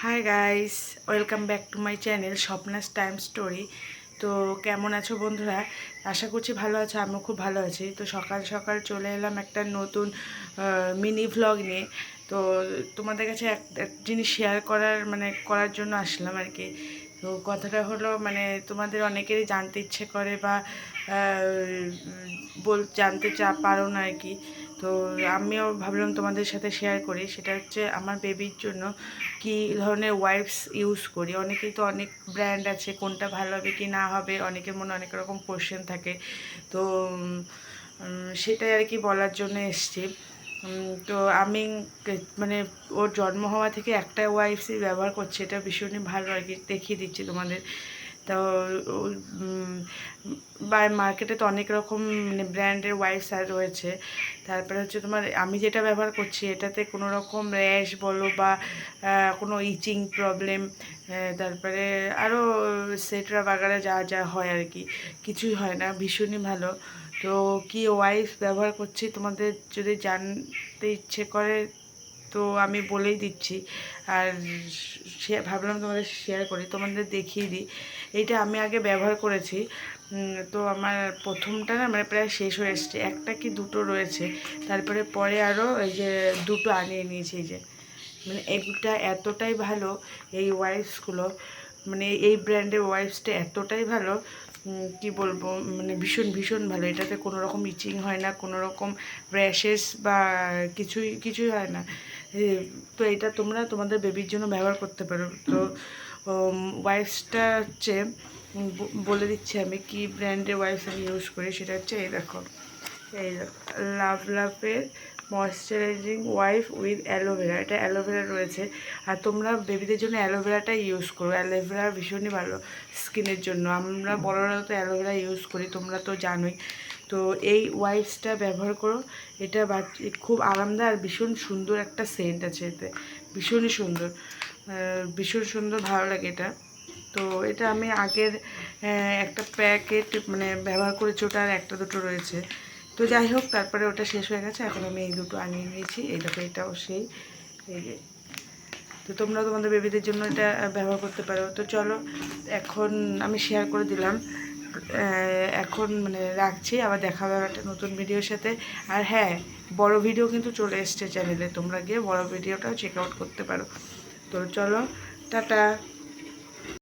Hi guys, welcome back to my channel স্বপ্নাস time story. তো কেমন আছো বন্ধুরা? আশা করছি ভালো আছো, আমিও খুব ভালো আছি। তো সকাল সকাল চলে এলাম একটা নতুন মিনি ভ্লগ নিয়ে। তো তোমাদের কাছে একটা জিনিস শেয়ার করার জন্য আসলাম আর কি। তো কথাটা হলো তোমাদের অনেকেরই জানতে ইচ্ছে করে বা জানতে পারো না আর কি। তো আমিও ভাবলাম তোমাদের সাথে শেয়ার করি। সেটা হচ্ছে আমার বেবির জন্য কী ধরনের ওয়াইপস ইউজ করি। অনেকেই তো অনেক ব্র্যান্ড আছে, কোনটা ভালো হবে কি না হবে অনেকের মনে অনেক রকম কোশ্চেন থাকে। তো সেটাই আর কি বলার জন্য এসছি। তো আমি ওর জন্ম হওয়া থেকে একটা ওয়াইপসই ব্যবহার করছি, এটা ভীষণই ভালো আর কি, দেখিয়ে দিচ্ছি তোমাদের। তো মার্কেটে তো অনেক রকম ব্র্যান্ডের ওয়াইপস আর রয়েছে। তারপরে হচ্ছে আমি যেটা ব্যবহার করছি এটাতে কোনো রকম র্যাশ বলো বা কোনো ইচিং প্রবলেম, তারপরে আরও সেটরা বাগারা যা যা হয় আর কি, কিছুই হয় না, ভীষণই ভালো। তো কি ওয়াইপস ব্যবহার করছি তোমাদের যদি জানতে ইচ্ছে করে তো আমি বলেই দিচ্ছি। আর ভাবলাম তোমাদের শেয়ার করি, তোমাদের দেখিয়ে দিই। এইটা আমি আগে ব্যবহার করেছি। তো আমার প্রথমটা না প্রায় শেষ হয়ে এসছে, একটা কি দুটো রয়েছে। তারপরে পরে আরও এই যে দুটো আনিয়ে নিয়েছি। এই যে এইটা এতটাই ভালো, এই ওয়াইপসগুলো এই ব্র্যান্ডের ওয়াইপসটা এতটাই ভালো, কি বলবো, ভীষণ ভীষণ ভালো। এটাতে কোনো রকম ইচিং হয় না, কোনো রকম র্যাশেস বা কিছুই হয় না। তো এটা তোমরা তোমাদের বেবির জন্য ব্যবহার করতে পারো। তো ওয়াইপসটা হচ্ছে বলে দিচ্ছি আমি কি ব্র্যান্ডের ওয়াইপস আমি ইউজ করি। সেটা হচ্ছে এই দেখো, এই লাভের ময়শ্চারাইজিং ওয়াইপ উইথ অ্যালোভেরা। এটা অ্যালোভেরা রয়েছে। আর তোমরা বেবিদের জন্য অ্যালোভেরাটাই ইউজ করো, অ্যালোভেরা ভীষণই ভালো স্কিনের জন্য। আমরা বড়রা তো অ্যালোভেরা ইউজ করি, তোমরা তো জানোই। তো এই ওয়াইপসটা ব্যবহার করো, এটা খুব আরামদায়ক আর ভীষণ সুন্দর একটা সেন্ট আছে এতে, ভীষণই সুন্দর, ভীষণ সুন্দর, ভালো লাগে এটা। তো এটা আমি আগের একটা প্যাকেট ব্যবহার করেছি, ওটা আর একটা দুটো রয়েছে। তো যাই হোক, তারপরে ওটা শেষ হয়ে গেছে, এখন আমি এই দুটো আনিয়ে নিয়েছি। এই দেখো, এটাও সেই, এই যে। তো তোমরা তোমাদের বেবিদের জন্য এটা ব্যবহার করতে পারো। তো চলো, এখন আমি শেয়ার করে দিলাম, এখন রাখছি, আবার দেখা হবে একটা নতুন ভিডিওর সাথে। আর হ্যাঁ, বড় ভিডিও কিন্তু চলে এসছে চ্যানেলে, তোমরা গিয়ে বড় ভিডিওটাও চেক আউট করতে পারো। তো চলো, টাটা।